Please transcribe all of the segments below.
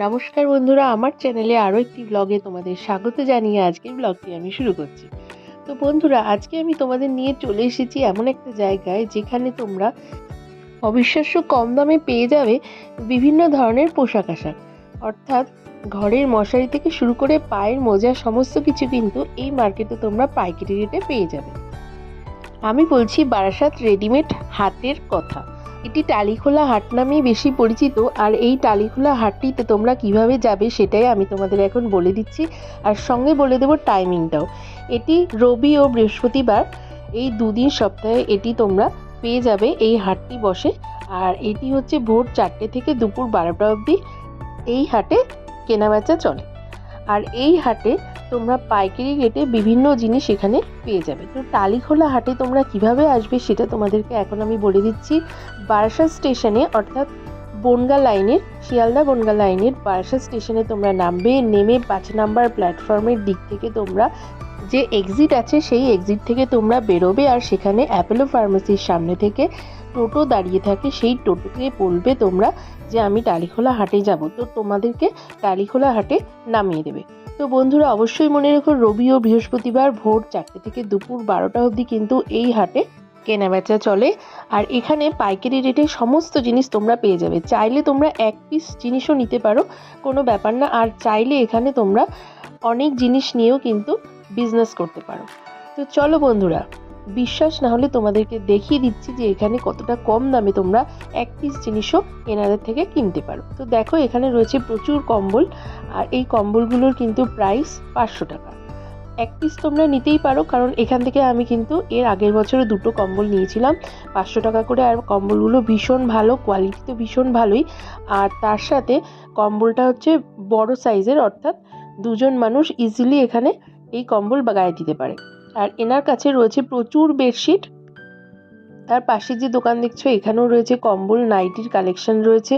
নমস্কার বন্ধুরা, আমার চ্যানেলে আরও একটি ব্লগে তোমাদের স্বাগত জানিয়ে আজকের ব্লগটি আমি শুরু করছি। তো বন্ধুরা, আজকে আমি তোমাদের নিয়ে চলে এসেছি এমন একটা জায়গায় যেখানে তোমরা অবিশ্বাস্য কম দামে পেয়ে যাবে বিভিন্ন ধরনের পোশাক আশাক। অর্থাৎ ঘরের মশারি থেকে শুরু করে পায়ের মোজা সমস্ত কিছু কিন্তু এই মার্কেটে তোমরা পাইকারি রেটে পেয়ে যাবে। আমি বলছি বারাসাত রেডিমেড হাটের কথা। এটি টালিখোলা হাট নামেই বেশি পরিচিত। আর এই টালিখোলা হাটটিতে তোমরা কিভাবে যাবে সেটাই আমি তোমাদের এখন বলে দিচ্ছি, আর সঙ্গে বলে দেবো টাইমিংটাও। এটি রবি ও বৃহস্পতিবার, এই দুদিন সপ্তাহে এটি তোমরা পেয়ে যাবে। এই হাটটি বসে, আর এটি হচ্ছে ভোর 4টে থেকে দুপুর 12টা অবধি এই হাটে কেনাবেচা চলে। আর এই হাটে তোমরা পাইকারি রেটে বিভিন্ন জিনিস এখানে পেয়ে যাবে। তো টালিখোলা হাটে তোমরা কিভাবে আসবে সেটা তোমাদেরকে এখন আমি বলে দিচ্ছি। বারাসাত স্টেশনে, অর্থাৎ বনগাঁ লাইনের, শিয়ালদা বনগাঁ লাইনের বারাসাত স্টেশনে তোমরা নামবে। নেমে 5 নাম্বার প্ল্যাটফর্মের দিক থেকে তোমরা যে এক্সিট আছে সেই এক্সিট থেকে তোমরা বেরোবে, আর সেখানে অ্যাপোলো ফার্মেসির সামনে থেকে টোটো দাঁড়িয়ে থাকে। সেই টোটোকে বলবে তোমরা যে আমি টালিখোলা হাটে যাব, তো তোমাদেরকে টালিখোলা হাটে নামিয়ে দেবে। তো বন্ধুরা, অবশ্যই মনে রেখো, রবি ও বৃহস্পতিবার ভোর 4টে থেকে দুপুর 12টা অবধি কিন্তু এই হাটে কেনাবেচা চলে। আর এখানে পাইকারি রেটে সমস্ত জিনিস তোমরা পেয়ে যাবে। চাইলে তোমরা এক পিস জিনিসও নিতে পারো, কোনো ব্যাপার না। আর চাইলে এখানে তোমরা অনেক জিনিস নিয়েও কিন্তু বিজনেস করতে পারো। তো চলো বন্ধুরা, বিশ্বাস না হলে তোমাদেরকে দেখিয়ে দিচ্ছি যে এখানে কতটা কম দামে তোমরা এক পিস জিনিসও এনাদের থেকে কিনতে পারো। তো দেখো, এখানে রয়েছে প্রচুর কম্বল, আর এই কম্বলগুলোর কিন্তু প্রাইস 500 টাকা। এক পিস তোমরা নিতেই পারো, কারণ এখান থেকে আমি কিন্তু এর আগের বছরে 2টো কম্বল নিয়েছিলাম 500 টাকা করে। আর কম্বলগুলো ভীষণ ভালো, কোয়ালিটি তো ভীষণ ভালোই। আর তার সাথে কম্বলটা হচ্ছে বড় সাইজের, অর্থাৎ দুজন মানুষ ইজিলি এখানে এই কম্বল গায়ে দিতে পারে। আর এনার কাছে রয়েছে প্রচুর বেডশিট। তার পাশে যে দোকান দেখছো, এখানেও রয়েছে কম্বল, নাইটির কালেকশন রয়েছে।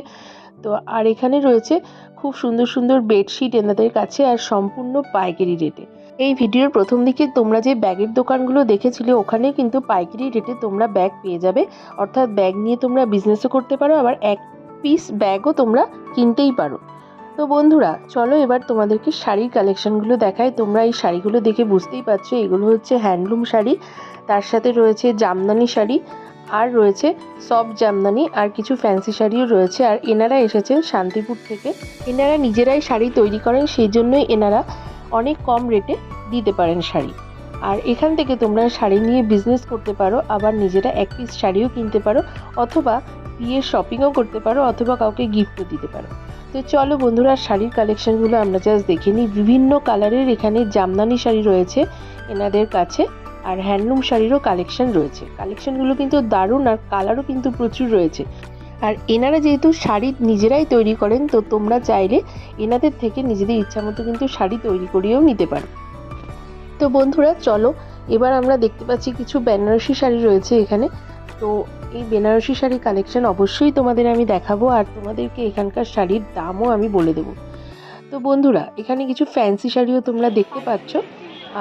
তো আর এখানে রয়েছে খুব সুন্দর সুন্দর বেডশিট এনাদের কাছে, আর সম্পূর্ণ পাইকারি রেটে। এই ভিডিওর প্রথম দিকে তোমরা যে ব্যাগের দোকানগুলো দেখেছিলে, ওখানেও কিন্তু পাইকারি রেটে তোমরা ব্যাগ পেয়ে যাবে। অর্থাৎ ব্যাগ নিয়ে তোমরা বিজনেসও করতে পারো, আবার এক পিস ব্যাগও তোমরা কিনতেই পারো। তো বন্ধুরা, চলো এবার তোমাদেরকে শাড়ির কালেকশনগুলো দেখাই। তোমরা এই শাড়িগুলো দেখে বুঝতেই পারছো, এগুলো হচ্ছে হ্যান্ডলুম শাড়ি। তার সাথে রয়েছে জামদানি শাড়ি, আর রয়েছে সফট জামদানি, আর কিছু ফ্যান্সি শাড়িও রয়েছে। আর এনারা এসেছেন শান্তিপুর থেকে। এনারা নিজেরাই শাড়ি তৈরি করেন, সেই জন্যই এনারা অনেক কম রেটে দিতে পারেন শাড়ি। আর এখান থেকে তোমরা শাড়ি নিয়ে বিজনেস করতে পারো, আবার নিজেরা এক পিস শাড়িও কিনতে পারো, অথবা বিয়ের শপিংও করতে পারো, অথবা কাউকে গিফটও দিতে পারো। তো চলো বন্ধুরা, শাড়ির কালেকশনগুলো আমরা জাস্ট দেখে নিই। বিভিন্ন কালারের এখানে জামদানি শাড়ি রয়েছে এনাদের কাছে, আর হ্যান্ডলুম শাড়িরও কালেকশন রয়েছে। কালেকশনগুলো কিন্তু দারুণ, আর কালারও কিন্তু প্রচুর রয়েছে। আর এনারা যেহেতু শাড়ি নিজেরাই তৈরি করেন, তো তোমরা চাইলে এনাদের থেকে নিজেদের ইচ্ছা মতো কিন্তু শাড়ি তৈরি করিয়েও নিতে পারো। তো বন্ধুরা চলো, এবার আমরা দেখতে পাচ্ছি কিছু বেনারসি শাড়ি রয়েছে এখানে। তো এই বেনারসি শাড়ি কালেকশন অবশ্যই তোমাদের আমি দেখাবো, আর তোমাদেরকে এখানকার শাড়ির দামও আমি বলে দেবো। তো বন্ধুরা, এখানে কিছু ফ্যান্সি শাড়িও তোমরা দেখতে পাচ্ছ,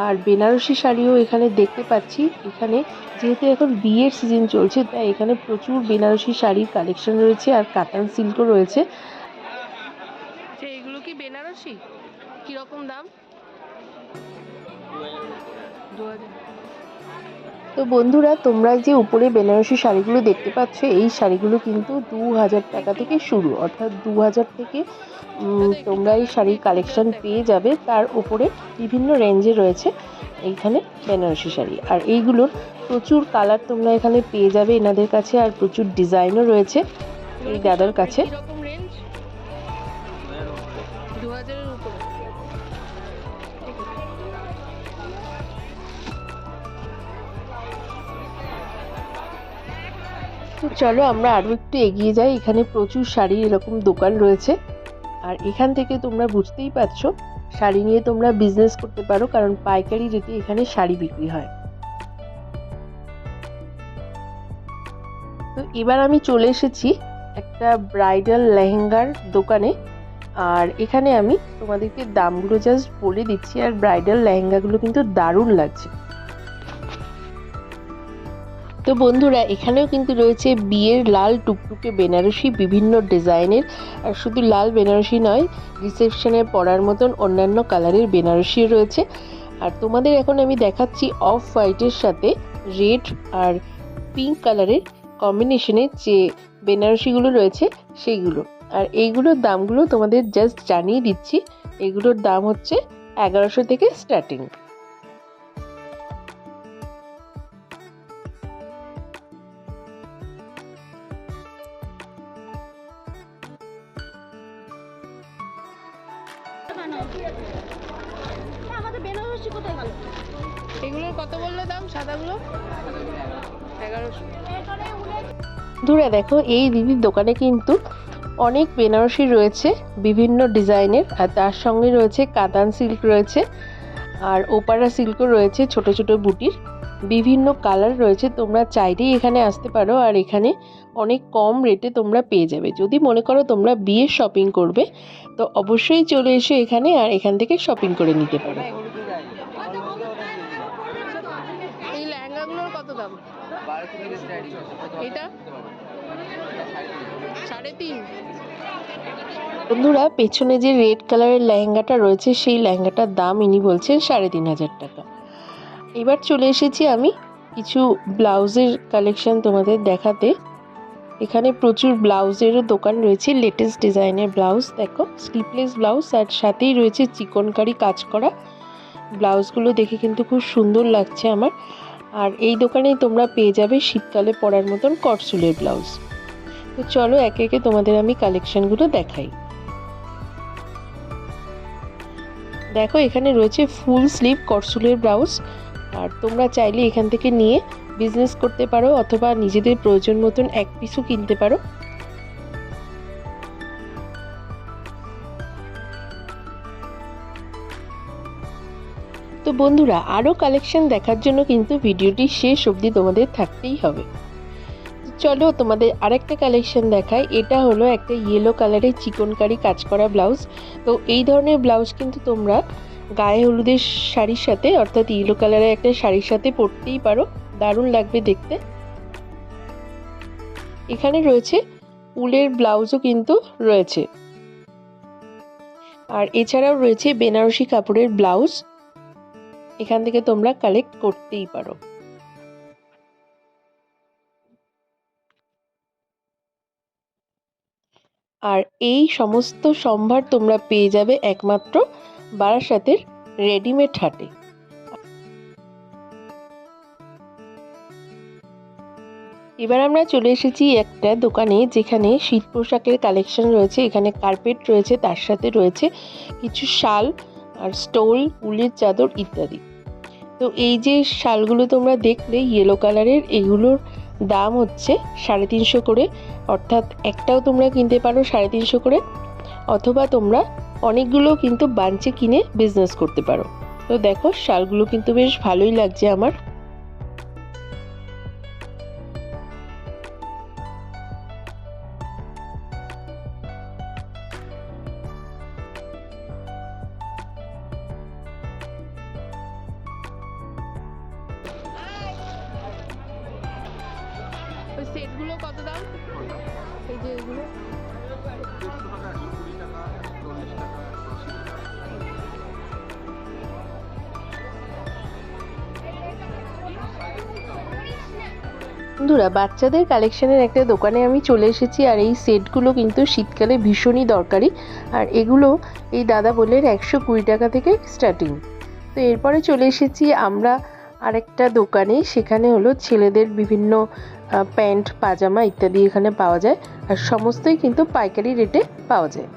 আর বেনারসি শাড়িও এখানে দেখতে পাচ্ছি। এখানে যেহেতু এখন বিয়ের সিজন চলছে, তাই এখানে প্রচুর বেনারসি শাড়ির কালেকশন রয়েছে, আর কাতান সিল্কও রয়েছে। এগুলো কি বেনারসি? কিরকম দাম? 2000। তো বন্ধুরা, তোমরা যে উপরে বেনারসি শাড়িগুলো দেখতে পাচ্ছ, এই শাড়িগুলো কিন্তু 2000 টাকা থেকে শুরু। অর্থাৎ 2000 থেকে তোমরা এই শাড়ির কালেকশন পেয়ে যাবে। তার উপরে বিভিন্ন রেঞ্জে রয়েছে এইখানে বেনারসি শাড়ি। আর এইগুলোর প্রচুর কালার তোমরা এখানে পেয়ে যাবে এনাদের কাছে, আর প্রচুর ডিজাইনও রয়েছে এই দাদার কাছে। তো চলো আমরা আরও একটু এগিয়ে যাই। এখানে প্রচুর শাড়ির এরকম দোকান রয়েছে, আর এখান থেকে তোমরা বুঝতেই পারছো শাড়ি নিয়ে তোমরা বিজনেস করতে পারো, কারণ পাইকারি রেটে এখানে শাড়ি বিক্রি হয়। তো এবার আমি চলে এসেছি একটা ব্রাইডাল লেহেঙ্গার দোকানে, আর এখানে আমি তোমাদেরকে দামগুলো জাস্ট বলে দিচ্ছি। আর ব্রাইডাল লেহেঙ্গাগুলো কিন্তু দারুণ লাগছে। তো বন্ধুরা এখানেও কিন্তু রয়েছে বিয়ের লাল টুকটুকে বেনারসি বিভিন্ন ডিজাইনের, আর শুধু লাল বেনারসি নয়, রিসেপশনে পরার মতন অন্যান্য কালারের বেনারসিও রয়েছে। আর তোমাদের এখন আমি দেখাচ্ছি অফ হোয়াইটের সাথে রেড আর পিঙ্ক কালারের কম্বিনেশনের যে বেনারসিগুলো রয়েছে সেইগুলো। আর এইগুলোর দামগুলো তোমাদের জাস্ট জানিয়ে দিচ্ছি। এগুলোর দাম হচ্ছে 1100 থেকে স্টার্টিং। এগুলোর কত বললো দাম সাদাগুলো? 1100। বন্ধুরা দেখো এই দিদির দোকানে কিন্তু অনেক বেনারসি রয়েছে বিভিন্ন ডিজাইনের, আর তার সঙ্গে রয়েছে কাতান সিল্ক রয়েছে, আর ওপারা সিল্কও রয়েছে ছোট ছোট বুটির, বিভিন্ন কালার রয়েছে। তোমরা চাইলেই এখানে আসতে পারো, আর এখানে অনেক কম রেটে তোমরা পেয়ে যাবে। যদি মনে করো তোমরা বিয়ের শপিং করবে তো অবশ্যই চলে এসো এখানে, আর এখান থেকে শপিং করে নিতে পারো। এই লেহেঙ্গাগুলোর কত দাম? এটা 3.5। বন্ধুরা পেছনে যে রেড কালারের লেহেঙ্গাটা রয়েছে সেই লেহেঙ্গাটার দাম ইনি বলছেন 3,500 টাকা। এবার চলে এসেছি আমি কিছু ব্লাউজের কালেকশন তোমাদের দেখাতে। এখানে প্রচুর ব্লাউজেরও দোকান রয়েছে, লেটেস্ট ডিজাইনের ব্লাউজ। দেখো স্লিভলেস ব্লাউজ, আর সাথেই রয়েছে চিকনকারি কাজ করা ব্লাউজগুলো, দেখে কিন্তু খুব সুন্দর লাগছে আমার। আর এই দোকানেই তোমরা পেয়ে যাবে শীতকালে পরার মতন কটসুলের ব্লাউজ। তো চলো একে একে তোমাদের আমি কালেকশনগুলো দেখাই। দেখো এখানে রয়েছে ফুল স্লিভ কটসুলের ব্লাউজ, আর তোমরা চাইলে এখান থেকে নিয়ে বিজনেস করতে পারো অথবা নিজেদের প্রয়োজন মতন এক পিসও কিনতে পারো। তো বন্ধুরা আরও কালেকশন দেখার জন্য কিন্তু ভিডিওটি শেষ অবধি তোমাদের থাকতেই হবে। চলো তোমাদের আরেকটা কালেকশন দেখাই। এটা হলো একটা ইয়েলো কালারের চিকনকারি কাজ করা ব্লাউজ। তো এই ধরনের ব্লাউজ কিন্তু তোমরা গায়ে হলুদের শাড়ির সাথে, অর্থাৎ ইয়েলো কালারের একটা শাড়ির সাথে পরতেই পারো, দারুণ লাগবে দেখতে। এখানে রয়েছে উলের ব্লাউজও কিন্তু রয়েছে, আর এছাড়াও রয়েছে বেনারসি কাপড়ের ব্লাউজ, এখান থেকে তোমরা কালেক্ট করতেই পারো। আর এই সমস্ত সম্ভার তোমরা পেয়ে যাবে একমাত্র বারাসাতের রেডিমেড হাটে। এবার আমরা চলে এসেছি একটা দোকানে যেখানে শীত পোশাকের কালেকশন রয়েছে। এখানে কার্পেট রয়েছে, তার সাথে রয়েছে কিছু শাল আর স্টোল, উলের চাদর ইত্যাদি। তো এই যে শালগুলো তোমরা দেখলে ইয়েলো কালারের, এগুলোর দাম হচ্ছে 350 করে, অর্থাৎ একটাও তোমরা কিনতে পারো 350 করে, অথবা তোমরা অনেকগুলো কিন্তু বাঞ্চে কিনে বিজনেস করতে পারো। তো দেখো শালগুলো কিন্তু বেশ ভালোই লাগছে আমার। ওই সেটগুলো কত দাম? এই যে এগুলো বন্ধুরা বাচ্চাদের কালেকশনের একটা দোকানে আমি চলে এসেছি, আর এই সেটগুলো কিন্তু শীতকালে ভীষণই দরকারি। আর এগুলো এই দাদা বললেন 120 টাকা থেকে স্টার্টিং। তো এরপরে চলে এসেছি আমরা আরেকটা দোকানে, সেখানে হলো ছেলেদের বিভিন্ন প্যান্ট পাজামা ইত্যাদি এখানে পাওয়া যায়, আর সমস্তই কিন্তু পাইকারি রেটে পাওয়া যায়।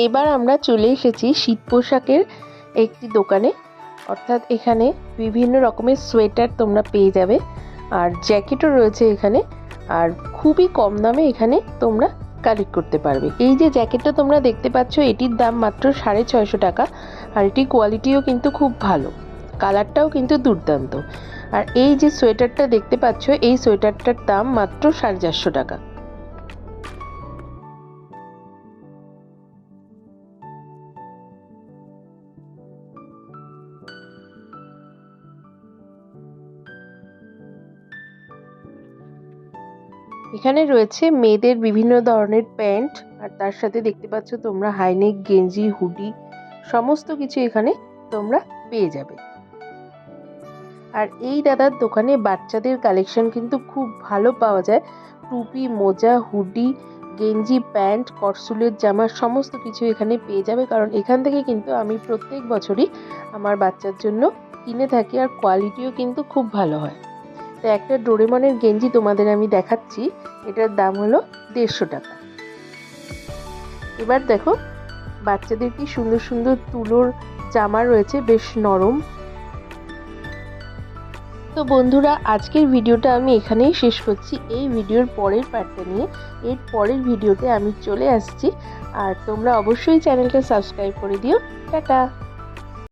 এবার আমরা চলে এসেছি শীত পোশাকের একটি দোকানে, অর্থাৎ এখানে বিভিন্ন রকমের সোয়েটার তোমরা পেয়ে যাবে, আর জ্যাকেটও রয়েছে এখানে, আর খুবই কম দামে এখানে তোমরা কালেক্ট করতে পারবে। এই যে জ্যাকেটটা তোমরা দেখতে পাচ্ছ এটির দাম মাত্র 650 টাকা, আর এটির কোয়ালিটিও কিন্তু খুব ভালো, কালারটাও কিন্তু দুর্দান্ত। আর এই যে সোয়েটারটা দেখতে পাচ্ছ এই সোয়েটারটার দাম মাত্র 450 টাকা। এখানে রয়েছে মেয়েদের বিভিন্ন ধরনের প্যান্ট, আর তার সাথে দেখতে পাচ্ছ তোমরা হাইনেক, গেঞ্জি, হুডি সমস্ত কিছু এখানে তোমরা পেয়ে যাবে। আর এই দাদার দোকানে বাচ্চাদের কালেকশন কিন্তু খুব ভালো পাওয়া যায়। টুপি, মোজা, হুডি, গেঞ্জি, প্যান্ট, করসুলের জামা সমস্ত কিছু এখানে পেয়ে যাবে। কারণ এখান থেকে কিন্তু আমি প্রত্যেক বছরই আমার বাচ্চার জন্য কিনে থাকি, আর কোয়ালিটিও কিন্তু খুব ভালো হয়। তো একটা ডোরেমনের গেঞ্জি তোমাদের আমি দেখাচ্ছি, এটার দাম হলো 150 টাকা। এবার দেখো বাচ্চাদের কি সুন্দর সুন্দর তুলোর জামা রয়েছে, বেশ নরম। তো বন্ধুরা, আজকের ভিডিওটা আমি এখানেই শেষ করছি। এই ভিডিওর পরের পার্টটা নিয়ে এর পরের ভিডিওতে আমি চলে আসছি। আর তোমরা অবশ্যই চ্যানেলটা সাবস্ক্রাইব করে দিও। টাটা।